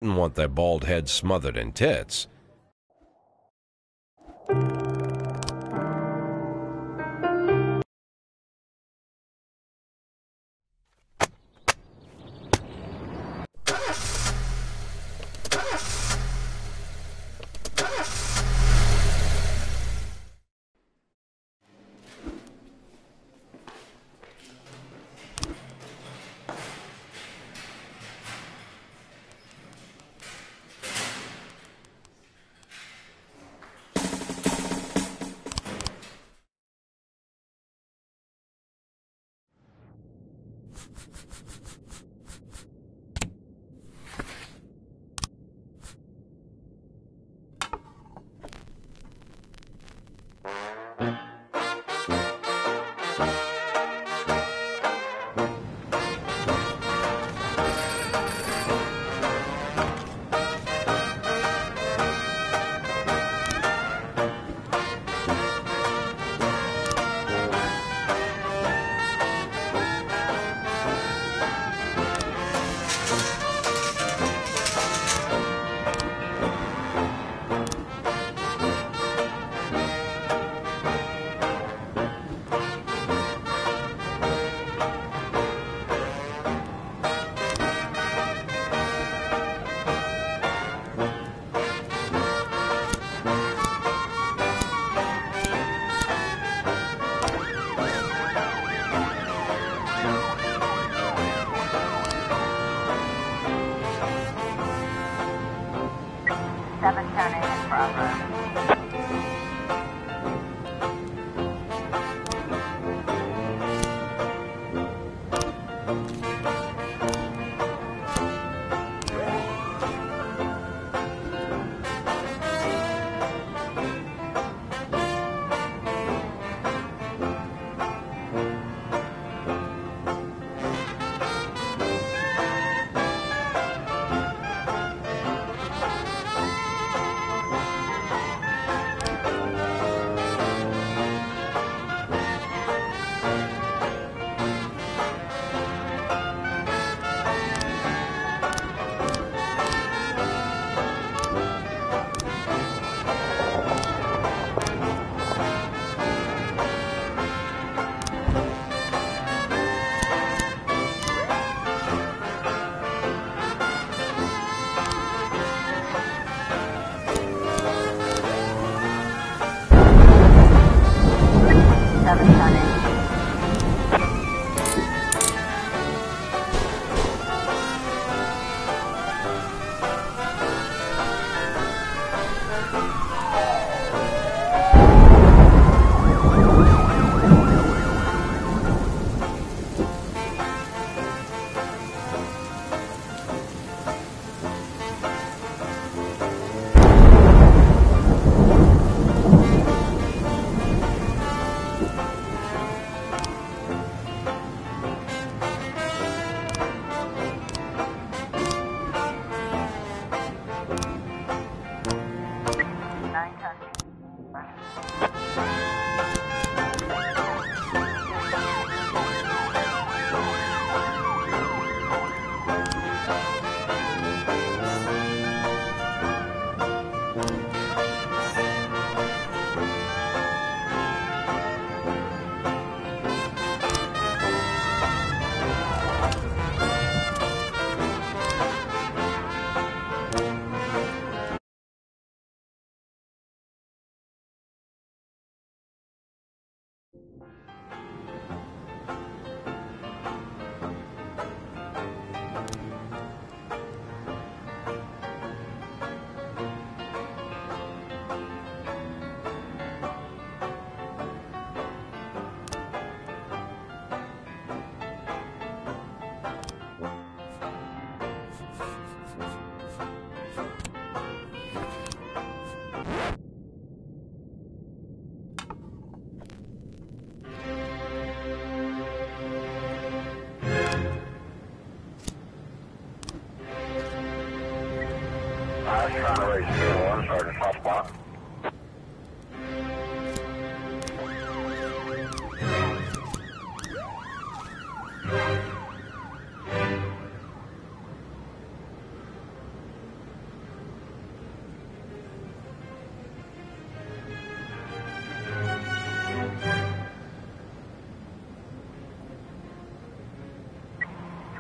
Didn't want their bald head smothered in tits.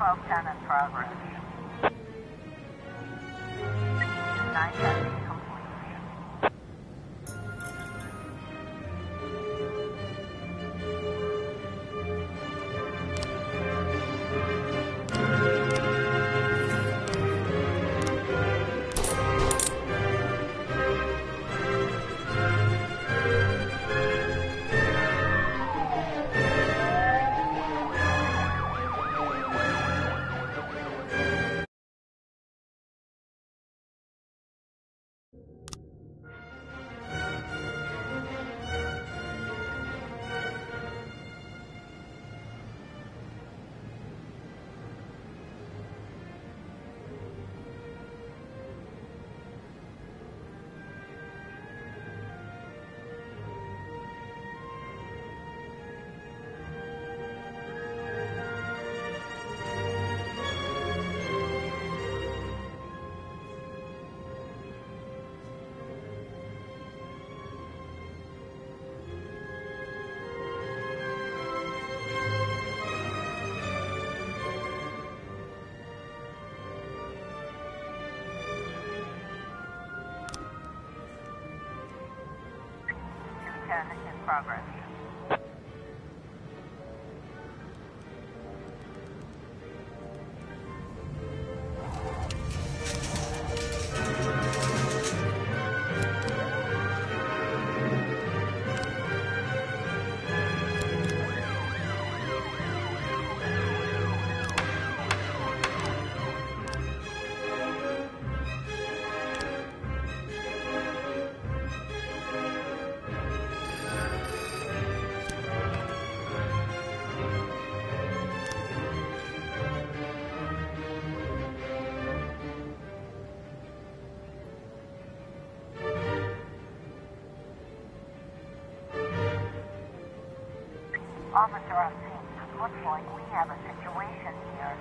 1210 in progress. 910 complete. In progress. Officer on scene, looks like we have a situation here.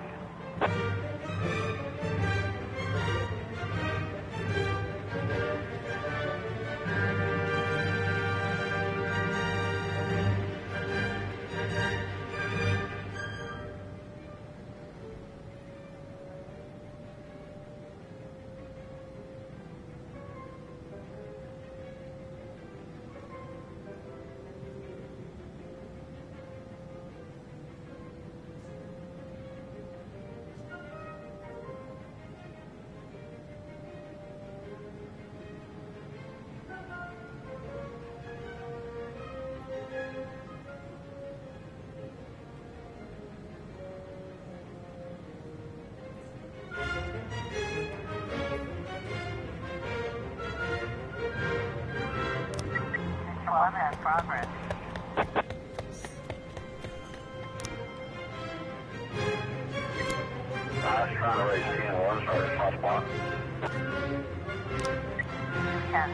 In progress. Trying to raise 10-1, sorry, hot spot. 10.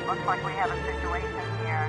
Looks like we have a situation here.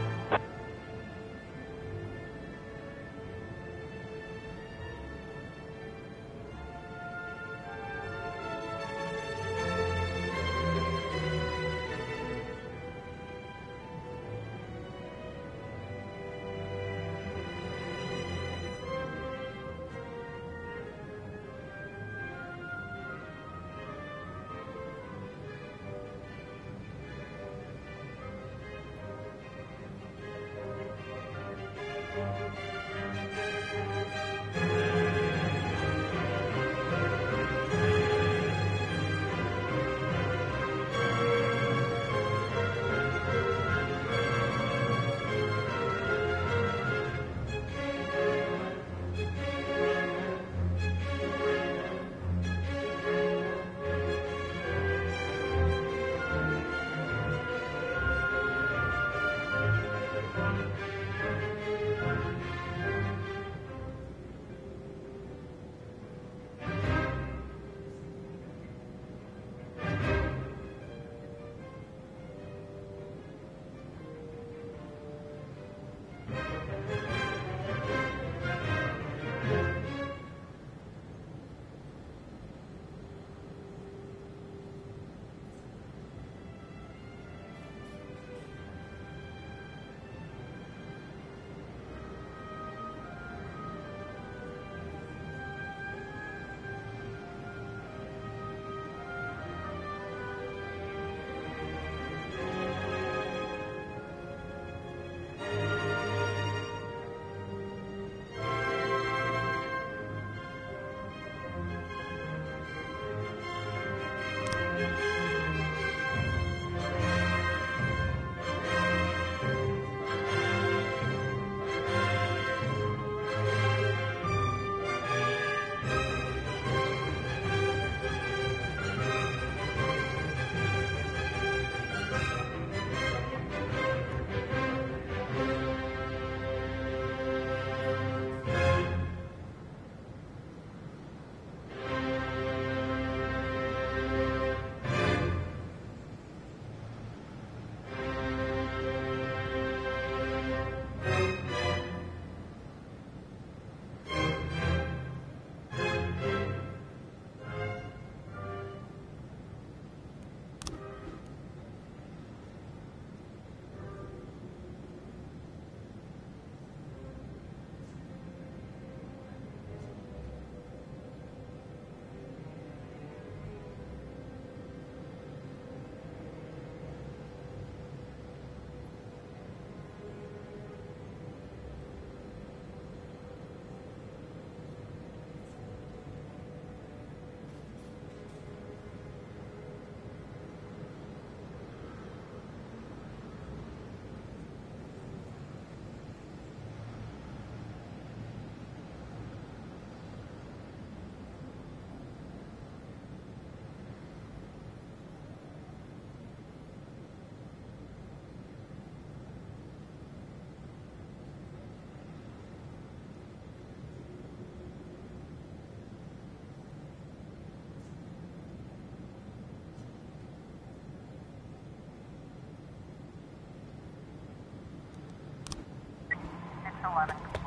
11 complete.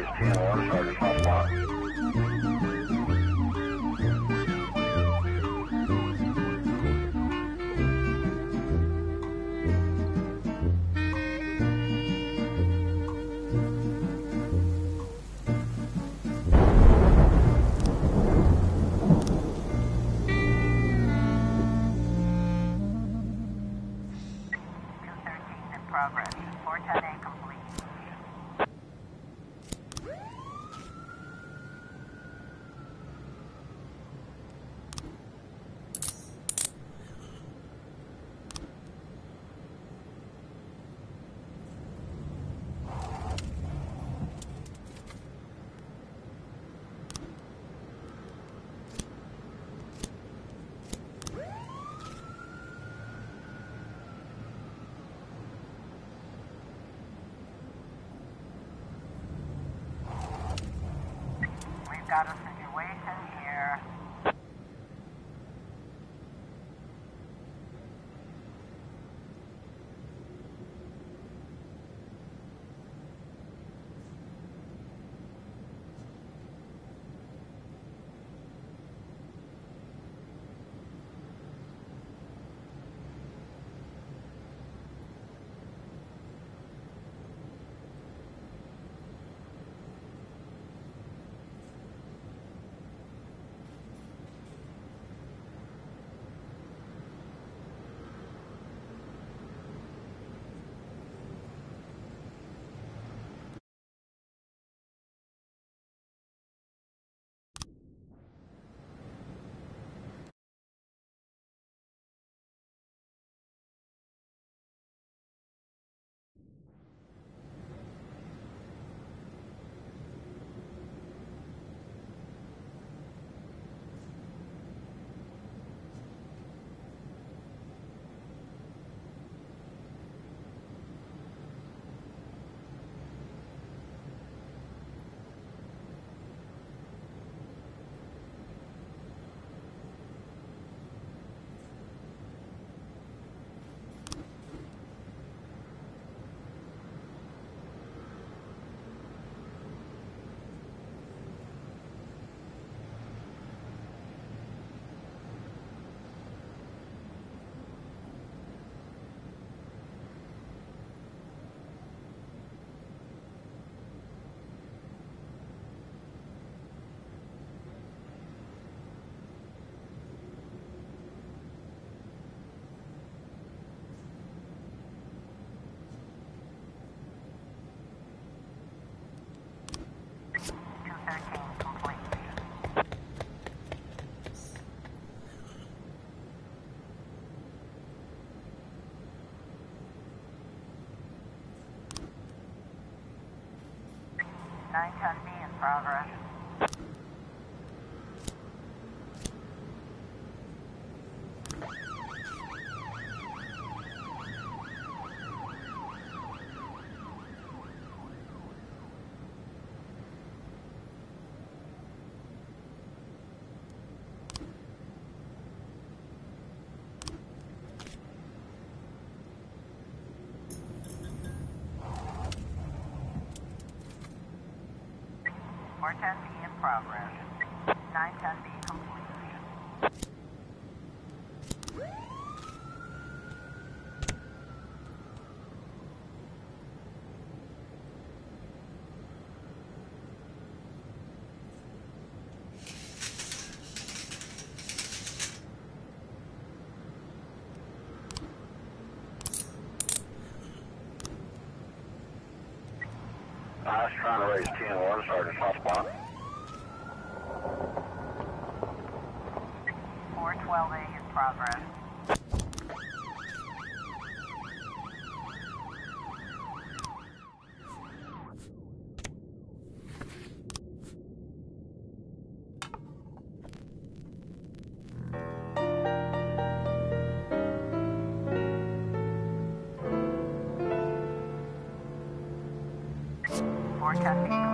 Race 10-1, Sergeant Hot Spot. Progress. 410A complete. Got a situation here. Nine ton B in progress. Four ten B in progress. 910B complete. I was trying to raise 10-1, Sergeant Hot Spot. 412A in progress. Four ten B complete.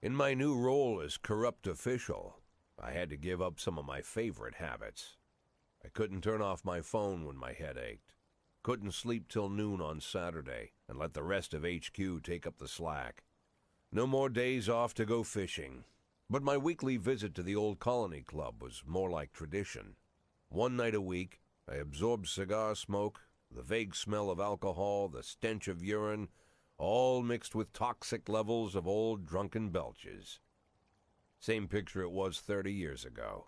In my new role as corrupt official, I had to give up some of my favorite habits. I couldn't turn off my phone when my head ached. Couldn't sleep till noon on Saturday and let the rest of HQ take up the slack. No more days off to go fishing. But my weekly visit to the old colony club was more like tradition. One night a week, I absorbed cigar smoke, the vague smell of alcohol, the stench of urine, all mixed with toxic levels of old drunken belches. Same picture it was 30 years ago.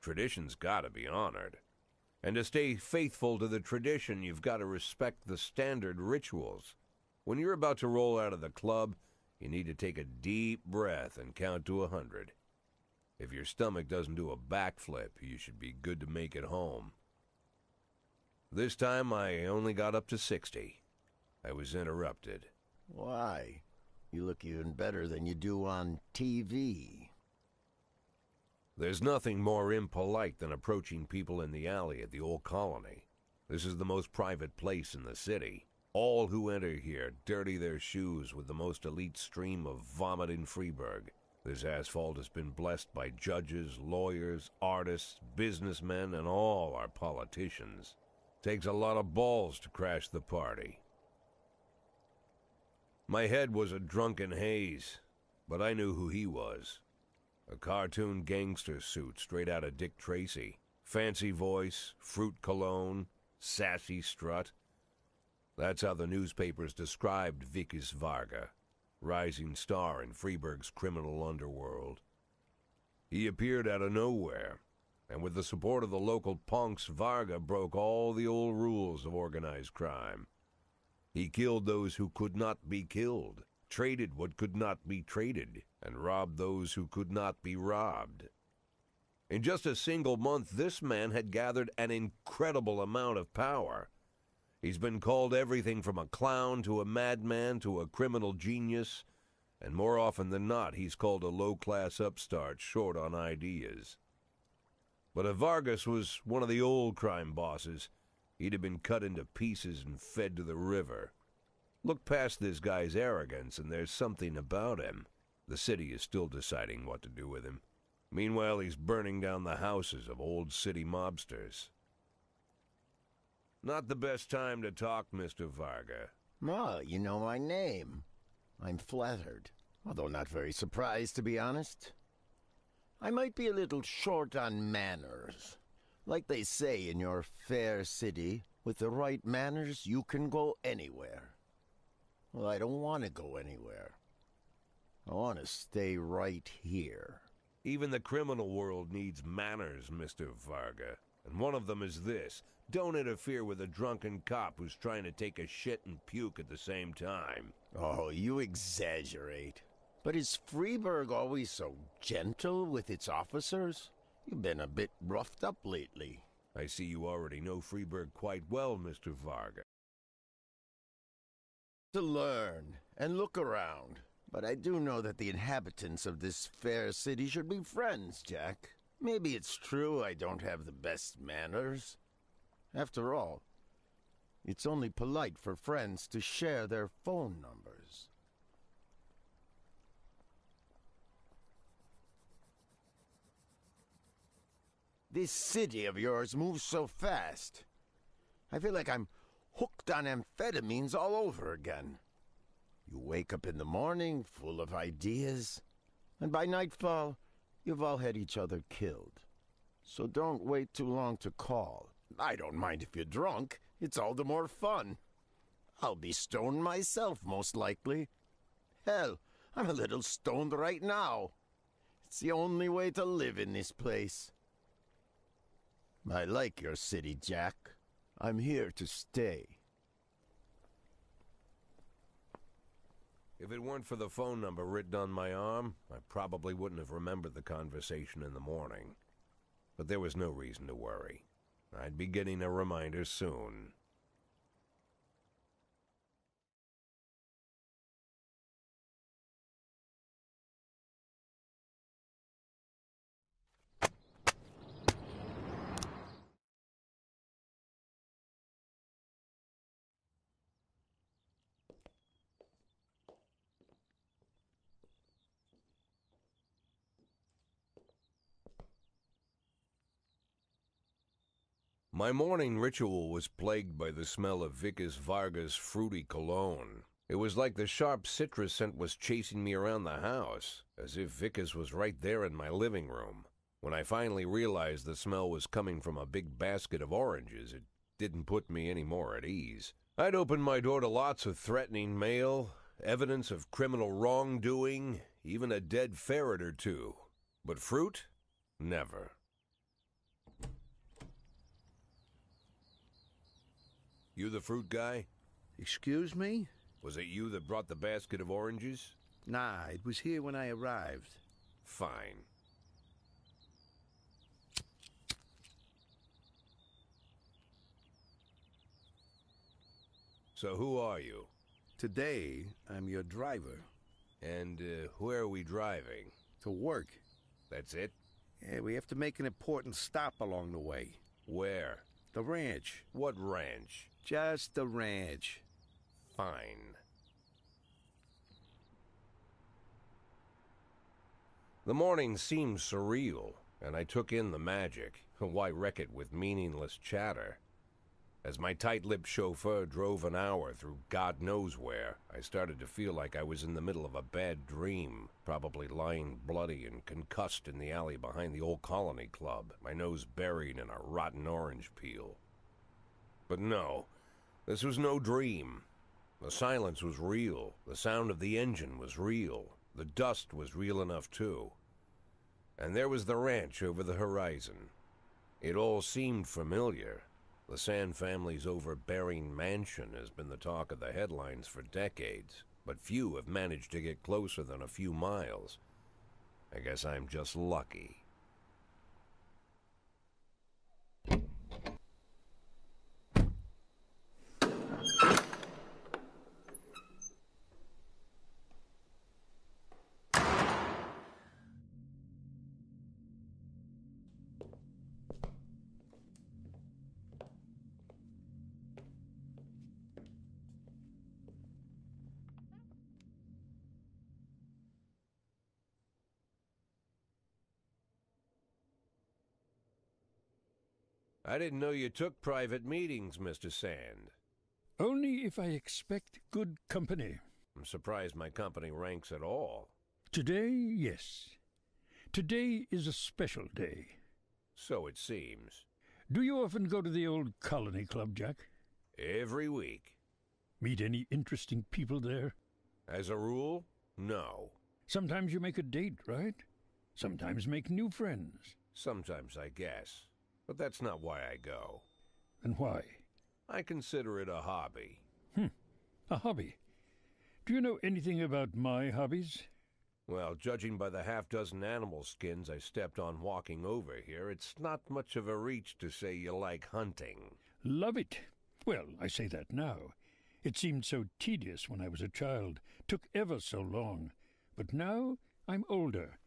Tradition's gotta be honored. And to stay faithful to the tradition, you've got to respect the standard rituals. When you're about to roll out of the club, you need to take a deep breath and count to 100. If your stomach doesn't do a backflip, you should be good to make it home. This time I only got up to 60. I was interrupted. Why? You look even better than you do on TV. There's nothing more impolite than approaching people in the alley at the old colony. This is the most private place in the city. All who enter here dirty their shoes with the most elite stream of vomit in Freeburg. This asphalt has been blessed by judges, lawyers, artists, businessmen, and all our politicians. Takes a lot of balls to crash the party. My head was a drunken haze, but I knew who he was. A cartoon gangster suit straight out of Dick Tracy. Fancy voice, fruit cologne, sassy strut. That's how the newspapers described Vickis Varga, rising star in Freeburg's criminal underworld. He appeared out of nowhere, and with the support of the local punks, Varga broke all the old rules of organized crime. He killed those who could not be killed, traded what could not be traded, and robbed those who could not be robbed. In just a single month, this man had gathered an incredible amount of power. He's been called everything from a clown to a madman to a criminal genius, and more often than not, he's called a low-class upstart short on ideas. But if Vargas was one of the old crime bosses, he'd have been cut into pieces and fed to the river. Look past this guy's arrogance, and there's something about him. The city is still deciding what to do with him. Meanwhile, he's burning down the houses of old city mobsters. Not the best time to talk, Mr. Varga. Well, you know my name. I'm flattered, although not very surprised, to be honest. I might be a little short on manners. Like they say in your fair city, with the right manners, you can go anywhere. Well, I don't want to go anywhere. I want to stay right here. Even the criminal world needs manners, Mr. Varga. And one of them is this. Don't interfere with a drunken cop who's trying to take a shit and puke at the same time. Oh, you exaggerate. But is Freeburg always so gentle with its officers? You've been a bit roughed up lately. I see you already know Freeburg quite well, Mr. Varga. To learn and look around. But I do know that the inhabitants of this fair city should be friends, Jack. Maybe it's true I don't have the best manners. After all, it's only polite for friends to share their phone numbers. This city of yours moves so fast. I feel like I'm hooked on amphetamines all over again. You wake up in the morning full of ideas, and by nightfall, you've all had each other killed. So don't wait too long to call. I don't mind if you're drunk. It's all the more fun. I'll be stoned myself, most likely. Hell, I'm a little stoned right now. It's the only way to live in this place. I like your city, Jack. I'm here to stay. If it weren't for the phone number written on my arm, I probably wouldn't have remembered the conversation in the morning. But there was no reason to worry. I'd be getting a reminder soon. My morning ritual was plagued by the smell of Vicus Varga's fruity cologne. It was like the sharp citrus scent was chasing me around the house, as if Vicus was right there in my living room. When I finally realized the smell was coming from a big basket of oranges, it didn't put me any more at ease. I'd opened my door to lots of threatening mail, evidence of criminal wrongdoing, even a dead ferret or two. But fruit? Never. You the fruit guy? Excuse me? Was it you that brought the basket of oranges? Nah, it was here when I arrived. Fine. So who are you? Today, I'm your driver. And where are we driving? To work. That's it? Yeah, we have to make an important stop along the way. Where? The ranch. What ranch? Just the ranch. Fine. The morning seemed surreal, and I took in the magic. Why wreck it with meaningless chatter? As my tight-lipped chauffeur drove an hour through God knows where, I started to feel like I was in the middle of a bad dream, probably lying bloody and concussed in the alley behind the old Colony Club, my nose buried in a rotten orange peel. But no, this was no dream. The silence was real, the sound of the engine was real, the dust was real enough too. And there was the ranch over the horizon. It all seemed familiar. The Sand family's overbearing mansion has been the talk of the headlines for decades, but few have managed to get closer than a few miles. I guess I'm just lucky. I didn't know you took private meetings, Mr. Sand. Only if I expect good company. I'm surprised my company ranks at all. Today, yes. Today is a special day. So it seems. Do you often go to the old Colony Club, Jack? Every week. Meet any interesting people there? As a rule, no. Sometimes you make a date, right? Sometimes make new friends. Sometimes, I guess. But that's not why I go. And why? I consider it a hobby. A hobby. Do you know anything about my hobbies? Well, judging by the half-dozen animal skins I stepped on walking over here, it's not much of a reach to say you like hunting. Love it. Well, I say that now. It seemed so tedious when I was a child. Took ever so long. But now I'm older.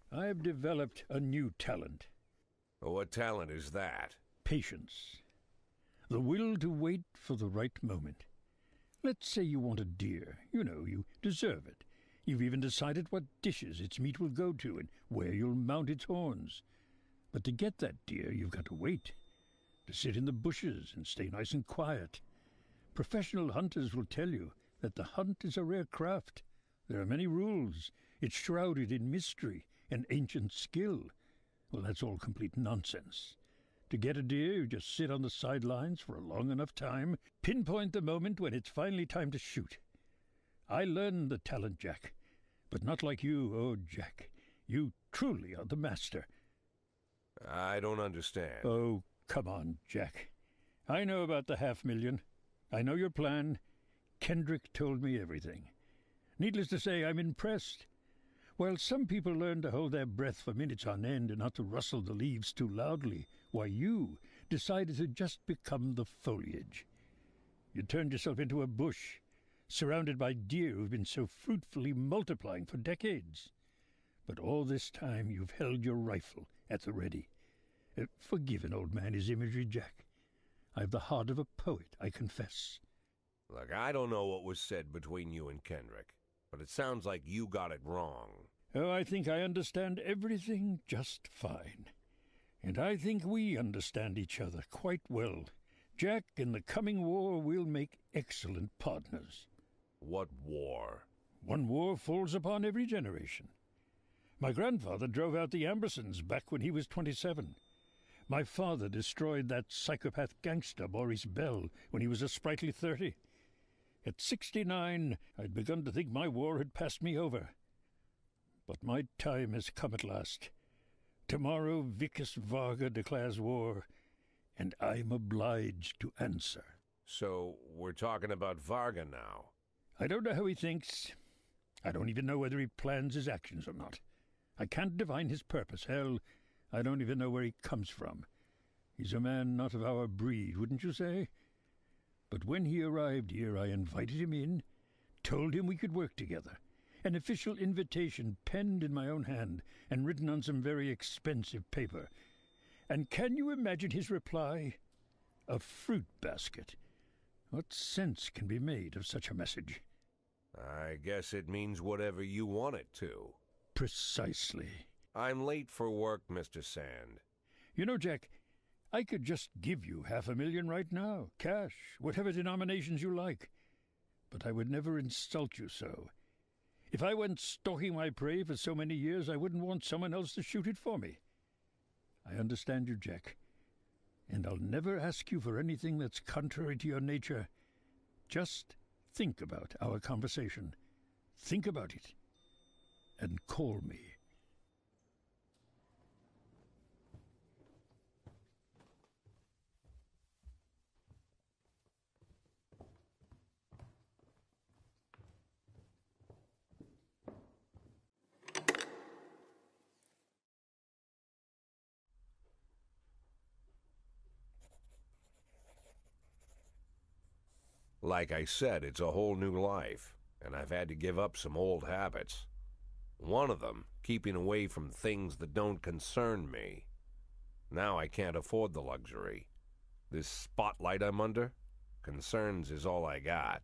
I've developed a new talent. What talent is that? Patience. The will to wait for the right moment. Let's say you want a deer. You know, you deserve it. You've even decided what dishes its meat will go to and where you'll mount its horns. But to get that deer, you've got to wait. To sit in the bushes and stay nice and quiet. Professional hunters will tell you that the hunt is a rare craft. There are many rules. It's shrouded in mystery and ancient skill. Well, that's all complete nonsense. To get a deer, you just sit on the sidelines for a long enough time, pinpoint the moment when it's finally time to shoot. I learned the talent, Jack, but not like you, oh, Jack. You truly are the master. I don't understand. Oh, come on, Jack. I know about the 500,000. I know your plan. Kendrick told me everything. Needless to say, I'm impressed. While some people learn to hold their breath for minutes on end and not to rustle the leaves too loudly, why you decided to just become the foliage. You turned yourself into a bush, surrounded by deer who've been so fruitfully multiplying for decades. But all this time you've held your rifle at the ready. Forgive an old man his imagery, Jack. I've the heart of a poet, I confess. Look, I don't know what was said between you and Kendrick, but it sounds like you got it wrong. Oh, I think I understand everything just fine. And I think we understand each other quite well. Jack, in the coming war, we'll make excellent partners. What war? One war falls upon every generation. My grandfather drove out the Ambersons back when he was 27. My father destroyed that psychopath gangster Maurice Bell when he was a sprightly 30. At 69, I'd begun to think my war had passed me over. But my time has come at last. Tomorrow Vicus Varga declares war, and I'm obliged to answer. So, we're talking about Varga now. I don't know how he thinks. I don't even know whether he plans his actions or not. I can't divine his purpose. Hell, I don't even know where he comes from. He's a man not of our breed, wouldn't you say? But when he arrived here, I invited him in, told him we could work together. An official invitation penned in my own hand and written on some very expensive paper. And can you imagine his reply? A fruit basket. What sense can be made of such a message? I guess it means whatever you want it to. Precisely. I'm late for work, Mr. Sand. You know, Jack, I could just give you $500,000 right now, cash, whatever denominations you like. But I would never insult you so. If I went stalking my prey for so many years, I wouldn't want someone else to shoot it for me. I understand you, Jack, and I'll never ask you for anything that's contrary to your nature. Just think about our conversation. Think about it, and call me. Like I said, it's a whole new life, and I've had to give up some old habits. One of them, keeping away from things that don't concern me. Now I can't afford the luxury. This spotlight I'm under, concerns is all I got.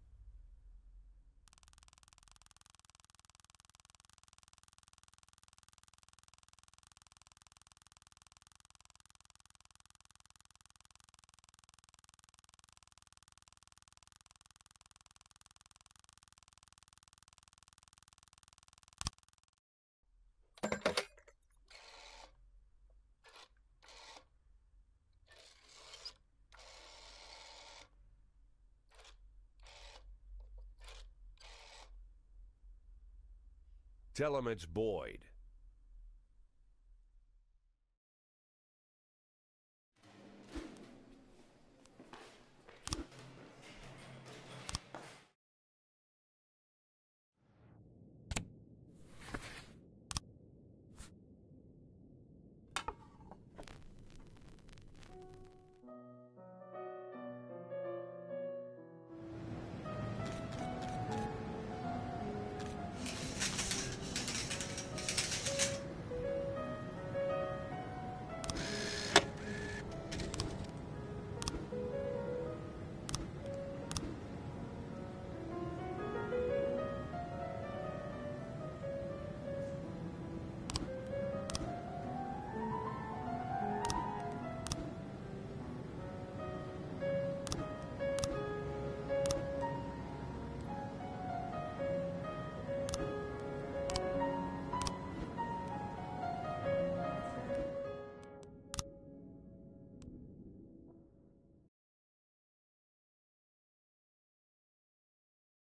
Tell him it's Boyd.